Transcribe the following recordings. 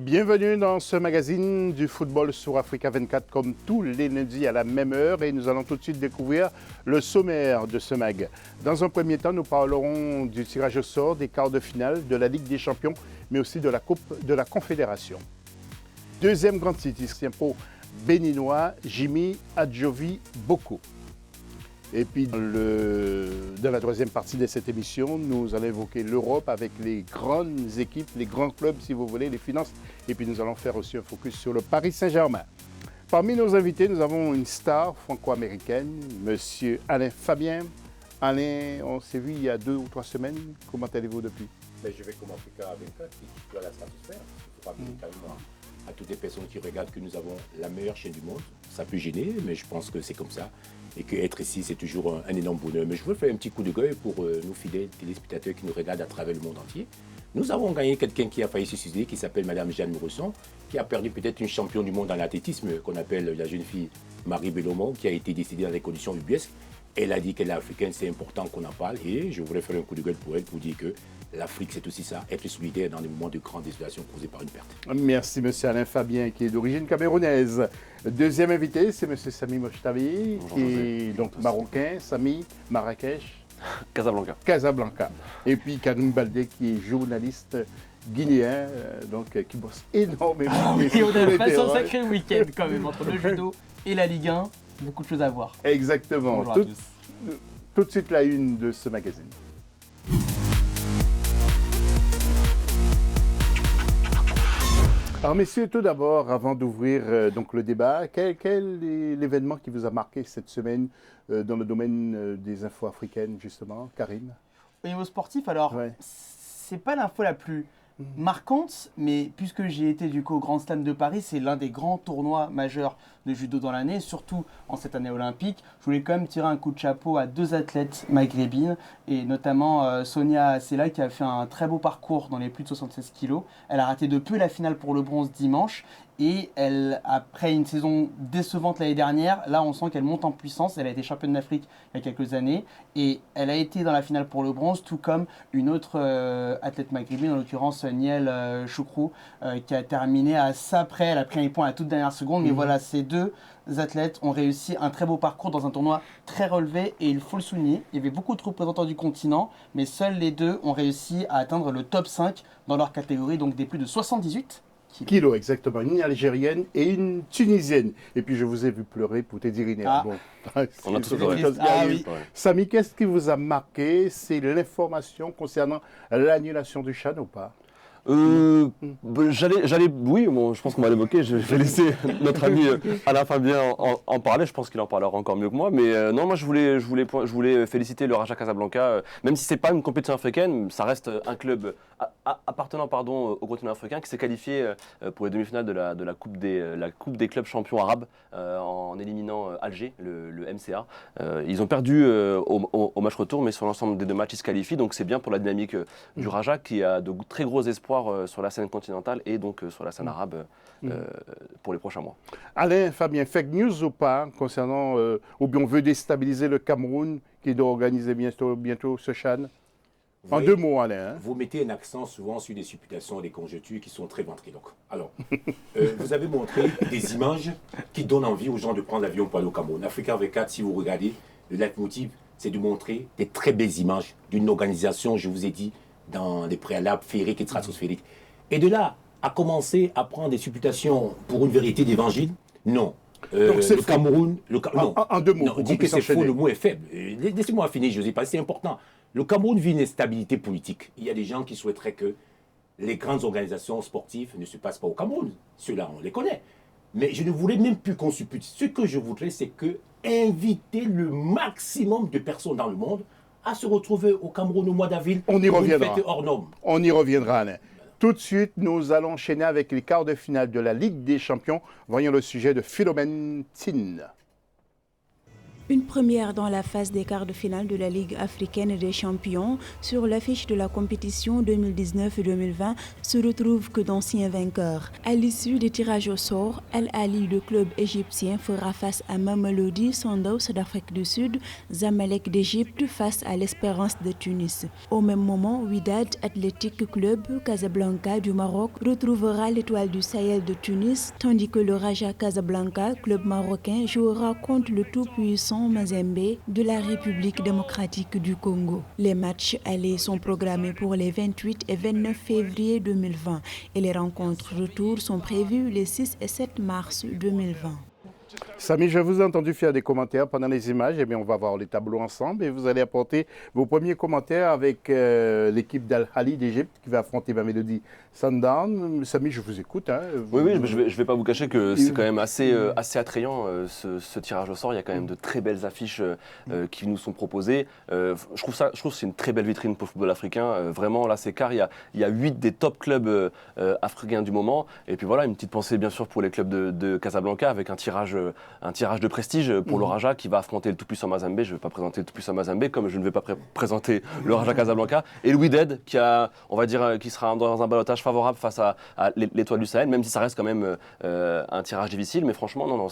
Bienvenue dans ce magazine du football sur Africa 24 comme tous les lundis à la même heure et nous allons tout de suite découvrir le sommaire de ce mag. Dans un premier temps, nous parlerons du tirage au sort des quarts de finale de la Ligue des Champions mais aussi de la Coupe de la Confédération. Deuxième grand titre, il s'impose béninois Jimmy Adjovi Boko. Et puis dans la troisième partie de cette émission, nous allons évoquer l'Europe avec les grandes équipes, les grands clubs si vous voulez, les finances. Et puis nous allons faire aussi un focus sur le Paris Saint-Germain. Parmi nos invités, nous avons une star franco-américaine, Monsieur Alain Fabien. Alain, on s'est vu il y a 2 ou 3 semaines. Comment allez-vous depuis? Je vais comme Africa 24 qui doit la satisfaire. Il faut pas carrément à toutes les personnes qui regardent que nous avons la meilleure chaîne du monde. Ça peut gêner, mais je pense que c'est comme ça. Et qu'être ici, c'est toujours un énorme bonheur. Mais je veux faire un petit coup de gueule pour nos fidèles téléspectateurs qui nous regardent à travers le monde entier. Nous avons gagné quelqu'un qui a failli se suicider, qui s'appelle Madame Jeanne Morisson, qui a perdu peut-être une championne du monde en athlétisme, qu'on appelle la jeune fille Marie Bellomont, qui a été décédée dans des conditions ubuesques. Elle a dit qu'elle est africaine, c'est important qu'on en parle. Et je voudrais faire un coup de gueule pour elle, pour dire que l'Afrique, c'est aussi ça, être solidaire dans des moments de grande désolation causés par une perte. Merci, M. Alain Fabien, qui est d'origine camerounaise. Deuxième invité, c'est M. Sami Mochtavi, qui est donc marocain. Sami, Marrakech. Casablanca. Et puis Karim Baldé, qui est journaliste guinéen, qui bosse énormément. Et on a passé un sacré week-end quand même, entre le judo et la Ligue 1. Beaucoup de choses à voir. Exactement. Bonjour à tous. Tout de suite la une de ce magazine. Alors messieurs, tout d'abord, avant d'ouvrir donc le débat, quel est l'événement qui vous a marqué cette semaine dans le domaine des infos africaines, justement, Karim? Au niveau sportif, alors, c'est pas l'info la plus marquante, mais puisque j'ai été du coup au Grand Slam de Paris, c'est l'un des grands tournois majeurs de judo dans l'année, surtout en cette année olympique. Je voulais quand même tirer un coup de chapeau à 2 athlètes maghrébines, et notamment Sonia Sela qui a fait un très beau parcours dans les plus de 76 kilos. Elle a raté de peu la finale pour le bronze dimanche, et elle, après une saison décevante l'année dernière, là on sent qu'elle monte en puissance. Elle a été championne d'Afrique il y a quelques années, et elle a été dans la finale pour le bronze, tout comme une autre athlète maghrébine, en l'occurrence Niel Choukrou, qui a terminé à ça près. Elle a pris un point à la toute dernière seconde, mais voilà, ces 2 athlètes ont réussi un très beau parcours dans un tournoi très relevé, et il faut le souligner, il y avait beaucoup de représentants du continent, mais seuls les 2 ont réussi à atteindre le top 5 dans leur catégorie, donc des plus de 78 kilos, exactement. Une Algérienne et une Tunisienne. Et puis je vous ai vu pleurer pour te dire On a tous pleuré. Oui. Sami, qu'est-ce qui vous a marqué? C'est l'information concernant l'annulation du CHAN ou pas? Oui, bon, je pense qu'on va l'évoquer. Je vais laisser notre ami Alain Fabien en parler. Je pense qu'il en parlera encore mieux que moi. Mais non, moi je voulais féliciter le Raja Casablanca. Même si c'est pas une compétition africaine, ça reste un club appartenant au continent africain qui s'est qualifié pour les demi-finales de la coupe des clubs champions arabes en éliminant Alger, le MCA. Ils ont perdu au match retour, mais sur l'ensemble des 2 matchs, ils se qualifient. Donc c'est bien pour la dynamique du Raja qui a de très gros espoirs sur la scène continentale et donc sur la scène arabe pour les prochains mois. Alain Fabien, fake news ou pas concernant, ou bien on veut déstabiliser le Cameroun qui doit organiser bientôt ce CHAN? En 2 mots, Alain. Vous mettez un accent souvent sur des supputations et des conjectures qui sont très ventriloques. Alors, vous avez montré des images qui donnent envie aux gens de prendre l'avion pour aller au Cameroun. Africa 24, si vous regardez, le leitmotiv, c'est de montrer des très belles images d'une organisation, je vous ai dit, dans les préalables féeriques et stratosphériques. Et de là, à commencer à prendre des supputations pour une vérité d'évangile, non. Donc c'est le faux. Cameroun... Non. En 2 mots. Non, dit que c'est faux, le mot est faible. Laissez-moi finir, José, parce que c'est important. Le Cameroun vit une instabilité politique. Il y a des gens qui souhaiteraient que les grandes organisations sportives ne se passent pas au Cameroun. Ceux-là, on les connaît. Mais je ne voulais même plus qu'on suppute. Ce que je voudrais, c'est que inviter le maximum de personnes dans le monde à se retrouver au Cameroun au mois d'avril. On y reviendra. Une fête hors norme. On y reviendra, Alain. Tout de suite, nous allons enchaîner avec les quarts de finale de la Ligue des Champions. Voyons le sujet de Philomène Tine. Une première dans la phase des quarts de finale de la Ligue africaine des champions. Sur l'affiche de la compétition 2019-2020 se retrouvent que d'anciens vainqueurs. À l'issue des tirages au sort, Al Ahly, le club égyptien, fera face à Mamelodi Sundowns d'Afrique du Sud, Zamalek d'Égypte face à l'Espérance de Tunis. Au même moment, Wydad Athletic Club Casablanca du Maroc retrouvera l'Étoile du Sahel de Tunis, tandis que le Raja Casablanca, club marocain, jouera contre le tout-puissant Mazembe de la République démocratique du Congo. Les matchs allés sont programmés pour les 28 et 29 février 2020 et les rencontres retour sont prévues les 6 et 7 mars 2020. Samy, je vous ai entendu faire des commentaires pendant les images. Eh bien, on va voir les tableaux ensemble et vous allez apporter vos premiers commentaires avec l'équipe d'Al Ahly d'Égypte qui va affronter Mamelodi Sundowns. Samy, je vous écoute. Hein. Oui, je vais pas vous cacher que c'est quand même assez attrayant ce tirage au sort. Il y a quand même de très belles affiches qui nous sont proposées. Je trouve que c'est une très belle vitrine pour le football africain. Vraiment, là, c'est car il y a 8 des top clubs africains du moment. Et puis voilà, une petite pensée bien sûr pour les clubs de Casablanca avec un tirage de prestige pour le Raja qui va affronter le tout-puissant Mazembe. Je ne vais pas présenter le tout-puissant Mazembe comme je ne vais pas présenter le Raja Casablanca. Et le Wydad qui sera dans un ballottage favorable face à l'Étoile du Sahel, même si ça reste quand même un tirage difficile. Mais franchement,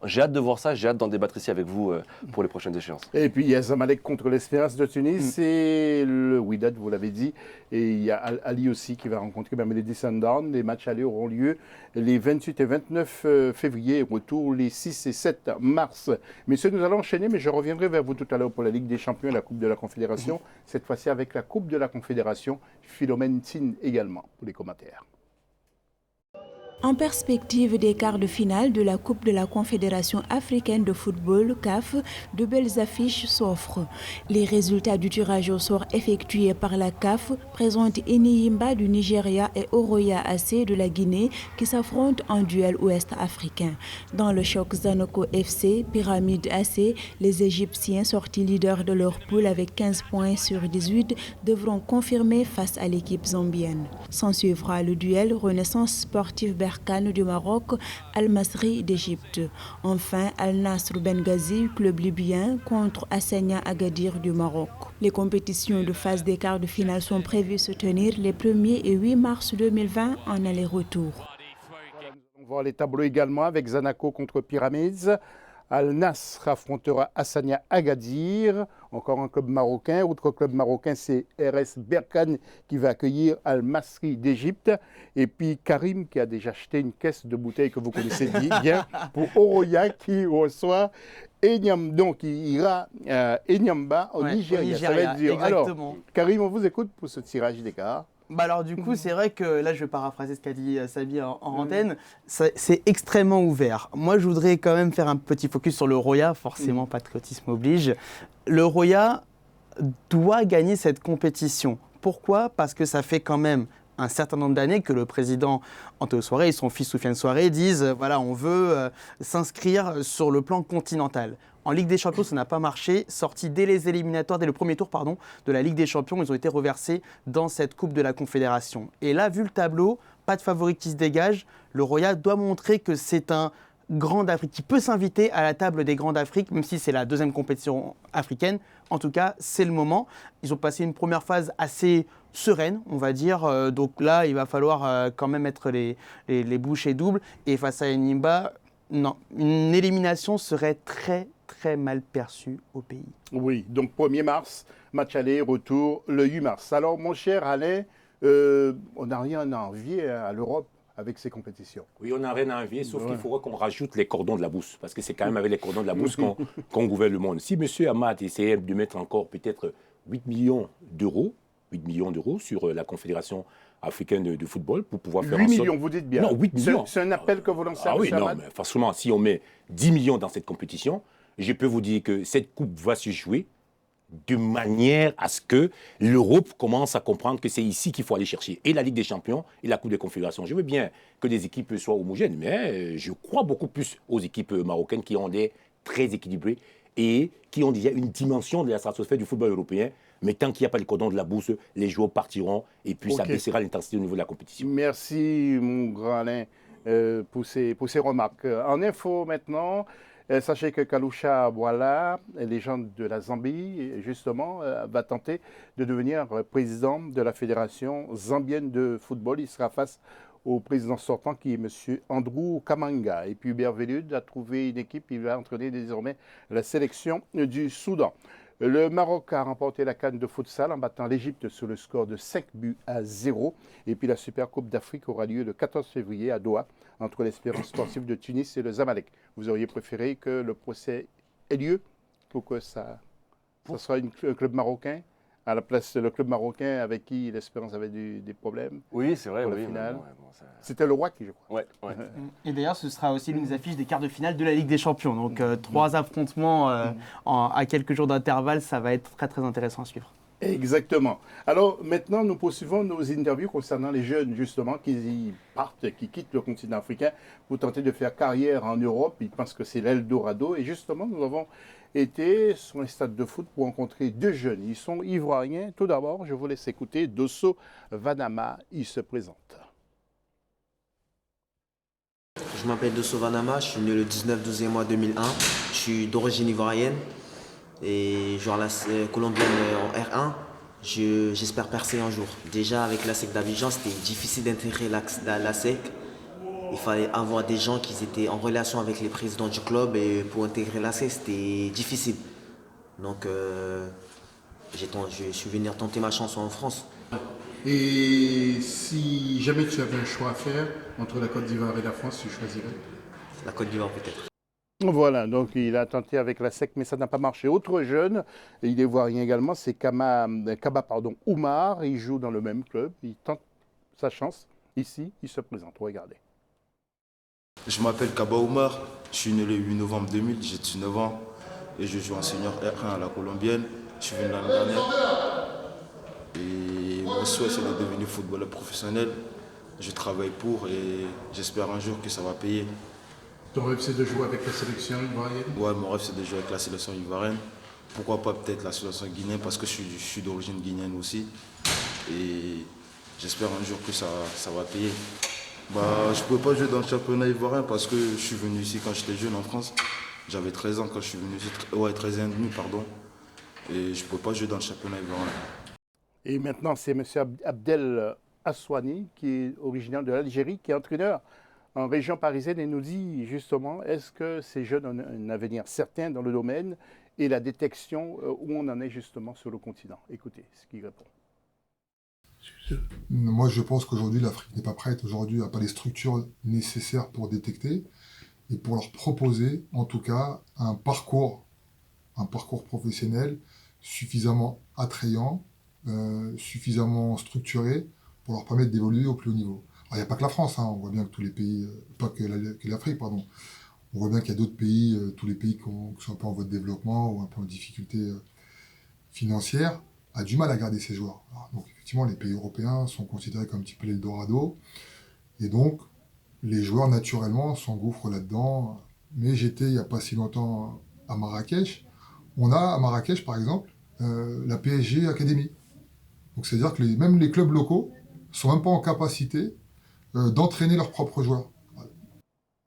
j'ai hâte de voir ça, j'ai hâte d'en débattre ici avec vous pour les prochaines échéances. Et puis il y a Zamalek contre l'Espérance de Tunis et le Wydad, vous l'avez dit. Et il y a Al Ahly aussi qui va rencontrer Mamelodi Sundowns. Les matchs allés auront lieu les 28 et 29 février, retour les 6 et 7 mars. Messieurs, nous allons enchaîner, mais je reviendrai vers vous tout à l'heure pour la Ligue des Champions et la Coupe de la Confédération. Cette fois-ci avec la Coupe de la Confédération. Philomène Tine également pour les commentaires. En perspective des quarts de finale de la Coupe de la Confédération africaine de football, CAF, de belles affiches s'offrent. Les résultats du tirage au sort effectué par la CAF présentent Enyimba du Nigeria et Oroya AC de la Guinée qui s'affrontent en duel ouest-africain. Dans le choc Zanoko FC, Pyramide AC, les Égyptiens sortis leaders de leur poule avec 15 points sur 18 devront confirmer face à l'équipe zambienne. S'en suivra le duel Renaissance sportive Berkane du Maroc, Al-Masri d'Égypte. Enfin, Al-Nasr Benghazi, club libyen, contre Hassania Agadir du Maroc. Les compétitions de phase des quarts de finale sont prévues se tenir les 1er et 8 mars 2020 en aller-retour. On va voir les tableaux également avec Zanaco contre Pyramids. Al-Nasr affrontera Hassania Agadir, encore un club marocain. Autre club marocain, c'est RS Berkane qui va accueillir Al-Masri d'Égypte. Et puis Karim qui a déjà acheté une caisse de bouteilles que vous connaissez bien pour Oroya qui reçoit Enyamba. Donc il ira Enyamba au Nigeria. Ça va être dur. Exactement. Alors, Karim, on vous écoute pour ce tirage d'écart. Alors du coup, c'est vrai que là, je vais paraphraser ce qu'a dit Sabi en antenne, c'est extrêmement ouvert. Moi, je voudrais quand même faire un petit focus sur le Roya, forcément, patriotisme oblige. Le Roya doit gagner cette compétition. Pourquoi ? Parce que ça fait quand même un certain nombre d'années que le président Antoine Souaré et son fils Soufiane Souaré disent voilà, on veut s'inscrire sur le plan continental. En Ligue des Champions, ça n'a pas marché. Sortis dès les éliminatoires, dès le premier tour de la Ligue des Champions, ils ont été reversés dans cette Coupe de la Confédération. Et là, vu le tableau, pas de favori qui se dégage. Le Roya doit montrer que c'est un grand d'Afrique qui peut s'inviter à la table des grands d'Afrique, même si c'est la deuxième compétition africaine. En tout cas, c'est le moment. Ils ont passé une première phase assez sereine, on va dire. Donc là, il va falloir quand même mettre les bouchées doubles. Et face à Enyimba, non, une élimination serait très mal perçue au pays. Oui, donc 1er mars, match aller, retour le 8 mars. Alors mon cher Alain, on n'a rien à envier à l'Europe avec ces compétitions. Oui, on n'a rien à envier, sauf qu'il faudra qu'on rajoute les cordons de la bourse, parce que c'est quand même avec les cordons de la bourse qu'on gouverne le monde. Si M. Hamad essayait de mettre encore peut-être 8 millions d'euros sur la Confédération africaine de football pour pouvoir faire 8 millions, vous dites bien. Non, 8 millions. C'est un appel que vous lancez à Ah oui, M. non, Hamad. mais forcément, si on met 10 millions dans cette compétition, je peux vous dire que cette coupe va se jouer de manière à ce que l'Europe commence à comprendre que c'est ici qu'il faut aller chercher. Et la Ligue des Champions et la Coupe des Confédérations. Je veux bien que les équipes soient homogènes, mais je crois beaucoup plus aux équipes marocaines qui ont des très équilibrées et qui ont déjà une dimension de la stratosphère du football européen. Mais tant qu'il n'y a pas le cordon de la bourse, les joueurs partiront et puis ça baissera l'intensité au niveau de la compétition. Merci, mon grand Alain, pour ces remarques. En info maintenant, Sachez que Kalusha Bwala, légende de la Zambie, justement, va tenter de devenir président de la Fédération zambienne de football. Il sera face au président sortant qui est M. Andrew Kamanga. Et puis Hubert Velud a trouvé une équipe, il va entraîner désormais la sélection du Soudan. Le Maroc a remporté la CAN de futsal en battant l'Égypte sur le score de 5-0. Et puis la Super Coupe d'Afrique aura lieu le 14 février à Doha entre l'Espérance sportive de Tunis et le Zamalek. Vous auriez préféré que le procès ait lieu pour que ça soit un club marocain à la place le club marocain avec qui l'Espérance avait des problèmes? Oui, c'est vrai. Pour oui, la finale. ça... C'était le WAC, je crois. Ouais. Et d'ailleurs, ce sera aussi l'une des affiches des quarts de finale de la Ligue des Champions. Donc, 3 affrontements à quelques jours d'intervalle, ça va être très, très intéressant à suivre. Exactement. Alors maintenant, nous poursuivons nos interviews concernant les jeunes, justement, qui y partent, qui quittent le continent africain pour tenter de faire carrière en Europe. Ils pensent que c'est l'Eldorado. Et justement, nous avons été sur un stade de foot pour rencontrer 2 jeunes. Ils sont ivoiriens. Tout d'abord, je vous laisse écouter Dosso Vanama. Il se présente. Je m'appelle Dosso Vanama, je suis né le 19-12 mois 2001. Je suis d'origine ivoirienne et je joue à la colombienne en R1. J'espère percer un jour. Déjà avec la SEC d'Abidjan, c'était difficile d'intégrer la SEC. Il fallait avoir des gens qui étaient en relation avec les présidents du club et pour intégrer la SEC, c'était difficile. Donc je suis venu tenter ma chance en France. Et si jamais tu avais un choix à faire entre la Côte d'Ivoire et la France, tu choisirais? La Côte d'Ivoire peut-être. Voilà, donc il a tenté avec la SEC, mais ça n'a pas marché. Autre jeune, il est ivoirien également, c'est Kaba Oumar. Il joue dans le même club, il tente sa chance. Ici, il se présente. Regardez. Je m'appelle Kaba Oumar, je suis né le 8 novembre 2000, j'ai 19 ans et je joue en senior R1 à la colombienne. Je suis venu l'année dernière et mon souhait c'est de devenir footballeur professionnel. Je travaille pour et j'espère un jour que ça va payer. Ton rêve c'est de jouer avec la sélection ivoirienne? Ouais, mon rêve c'est de jouer avec la sélection ivoirienne. Pourquoi pas peut-être la sélection guinéenne parce que je suis d'origine guinéenne aussi. Et j'espère un jour que ça va payer. Je ne pouvais pas jouer dans le championnat ivoirien parce que je suis venu ici quand j'étais jeune en France. J'avais 13 ans quand je suis venu ici, 13 ans et demi, pardon. Et je ne pouvais pas jouer dans le championnat ivoirien. Et maintenant, c'est M. Abdel Aswani, qui est originaire de l'Algérie, qui est entraîneur en région parisienne et nous dit justement, est-ce que ces jeunes ont un avenir certain dans le domaine et la détection où on en est justement sur le continent? Écoutez ce qu'il répond. Moi, je pense qu'aujourd'hui, l'Afrique n'est pas prête. Aujourd'hui, elle n'a pas les structures nécessaires pour détecter et pour leur proposer, en tout cas, un parcours professionnel suffisamment attrayant, suffisamment structuré pour leur permettre d'évoluer au plus haut niveau. Alors, il n'y a pas que la France, hein. On voit bien que tous les pays, pas que l'Afrique, pardon. On voit bien qu'il y a d'autres pays, tous les pays qui sont un peu en voie de développement ou un peu en difficulté financière, a du mal à garder ses joueurs. Alors, donc effectivement, les pays européens sont considérés comme un petit peu l'Eldorado, et donc les joueurs naturellement s'engouffrent là-dedans. Mais j'étais il n'y a pas si longtemps à Marrakech. On a à Marrakech, par exemple, la PSG Academy. Donc c'est-à-dire que même les clubs locaux sont même pas en capacité d'entraîner leurs propres joueurs.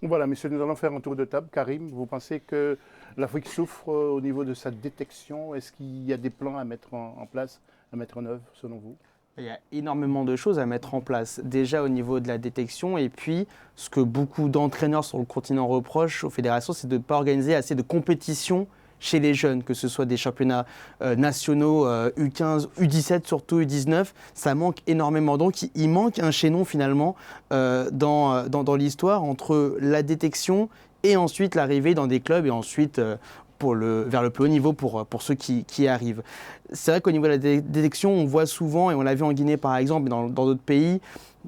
Voilà, messieurs, nous allons faire un tour de table. Karim, vous pensez que l'Afrique souffre au niveau de sa détection? Est-ce qu'il y a des plans à mettre en place, à mettre en œuvre, selon vous? Il y a énormément de choses à mettre en place, déjà au niveau de la détection, et puis ce que beaucoup d'entraîneurs sur le continent reprochent aux fédérations, c'est de ne pas organiser assez de compétitions chez les jeunes, que ce soit des championnats nationaux, U15, U17, surtout U19, ça manque énormément. Donc il manque un chaînon finalement dans l'histoire entre la détection et ensuite l'arrivée dans des clubs et ensuite vers le plus haut niveau pour ceux qui arrivent. C'est vrai qu'au niveau de la détection, on voit souvent, et on l'a vu en Guinée par exemple, et dans d'autres pays,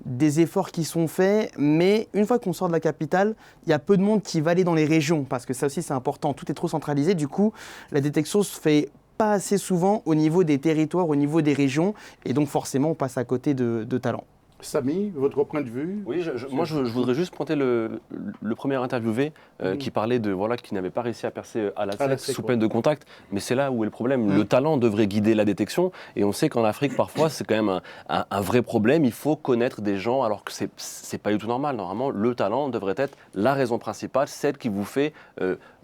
des efforts qui sont faits, mais une fois qu'on sort de la capitale, il y a peu de monde qui va aller dans les régions, parce que ça aussi c'est important, tout est trop centralisé, du coup la détection se fait pas assez souvent au niveau des territoires, au niveau des régions, et donc forcément on passe à côté de talents. Samy, votre point de vue? Oui, moi je voudrais juste pointer le premier interviewé qui parlait de qui n'avait pas réussi à percer à la sec sous peine de contact. Mais c'est là où est le problème. Le talent devrait guider la détection. Et on sait qu'en Afrique, parfois, c'est quand même un vrai problème. Il faut connaître des gens alors que c'est pas du tout normal. Normalement, le talent devrait être la raison principale, celle qui vous fait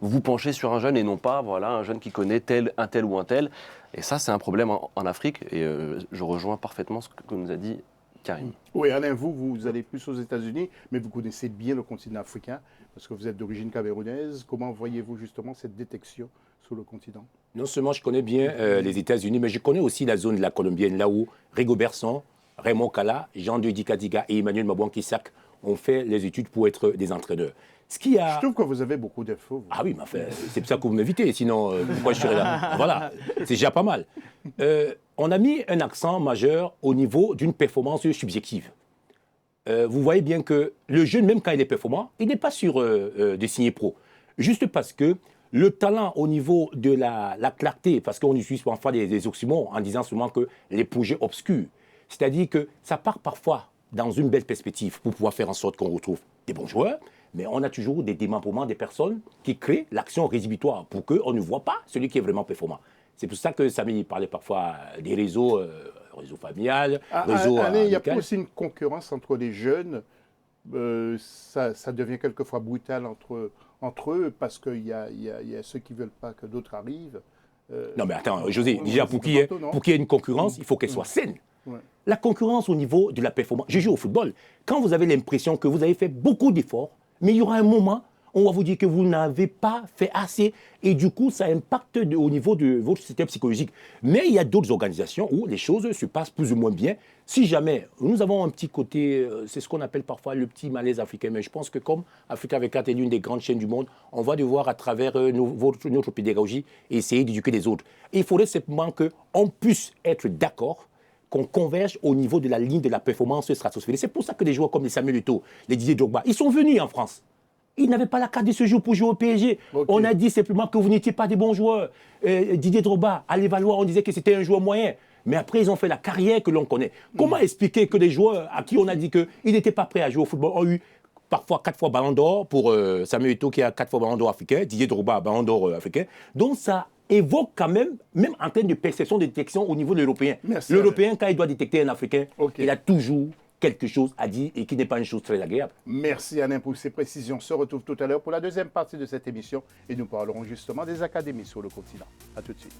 vous pencher sur un jeune et non pas un jeune qui connaît un tel ou un tel. Et ça, c'est un problème en Afrique. Et je rejoins parfaitement ce que nous a dit Karim. Oui, Alain, vous allez plus aux États-Unis, mais vous connaissez bien le continent africain, parce que vous êtes d'origine camerounaise. Comment voyez-vous justement cette détection sur le continent? Non seulement je connais bien les États-Unis, mais je connais aussi la zone de la Colombienne, là où Rigobert Song, Raymond Kala, Jean-Dieu Dikadiga et Emmanuel Mabouankisak ont fait les études pour être des entraîneurs. Je trouve que vous avez beaucoup d'infos. Ah oui, mais enfin, c'est pour ça que vous m'invitez, sinon pourquoi je serais là? Voilà, c'est déjà pas mal. On a mis un accent majeur au niveau d'une performance subjective. Vous voyez bien que le jeune, même quand il est performant, il n'est pas sûr de signer pro. Juste parce que le talent au niveau de la clarté, parce qu'on utilise parfois des oxymores en disant seulement que les projets obscurs, c'est-à-dire que ça part parfois dans une belle perspective pour pouvoir faire en sorte qu'on retrouve des bons joueurs, mais on a toujours des démembrements des personnes qui créent l'action rédhibitoire pour qu'on ne voit pas celui qui est vraiment performant. C'est pour ça que Samy parlait parfois des réseaux, réseau familial, réseau Alain, il y a pas aussi une concurrence entre les jeunes. Ça devient quelquefois brutal entre eux parce qu'il y a ceux qui ne veulent pas que d'autres arrivent. Non mais attends, José, déjà pour qu'il y ait une concurrence, il faut qu'elle soit saine. Ouais. La concurrence au niveau de la performance. Je joue au football. Quand vous avez l'impression que vous avez fait beaucoup d'efforts, mais il y aura un moment, on va vous dire que vous n'avez pas fait assez et du coup, ça impacte au niveau de votre système psychologique. Mais il y a d'autres organisations où les choses se passent plus ou moins bien. Si jamais, nous avons un petit côté, c'est ce qu'on appelle parfois le petit malaise africain, mais je pense que comme Africa 24 est l'une des grandes chaînes du monde, on va devoir à travers notre pédagogie essayer d'éduquer les autres. Et il faudrait simplement qu'on puisse être d'accord qu'on converge au niveau de la ligne de la performance stratosphérique. C'est pour ça que des joueurs comme les Samuel Eto'o, les Didier Drogba, ils sont venus en France. Ils n'avaient pas la carte de séjour pour jouer au PSG. Okay. On a dit simplement que vous n'étiez pas des bons joueurs. Didier Drogba, à l'évaloir, on disait que c'était un joueur moyen. Mais après, ils ont fait la carrière que l'on connaît. Comment expliquer que des joueurs à qui on a dit qu'ils n'étaient pas prêts à jouer au football ont eu parfois 4 fois Ballon d'Or pour Samuel Eto'o qui a 4 fois Ballon d'Or africain, Didier Drogba, Ballon d'Or africain. Donc ça évoque quand même en termes de perception de détection au niveau de l'Européen. L'Européen, quand il doit détecter un Africain, il a toujours quelque chose à dire et qui n'est pas une chose très agréable. Merci Alain pour ces précisions. On se retrouve tout à l'heure pour la deuxième partie de cette émission et nous parlerons justement des académies sur le continent. A tout de suite.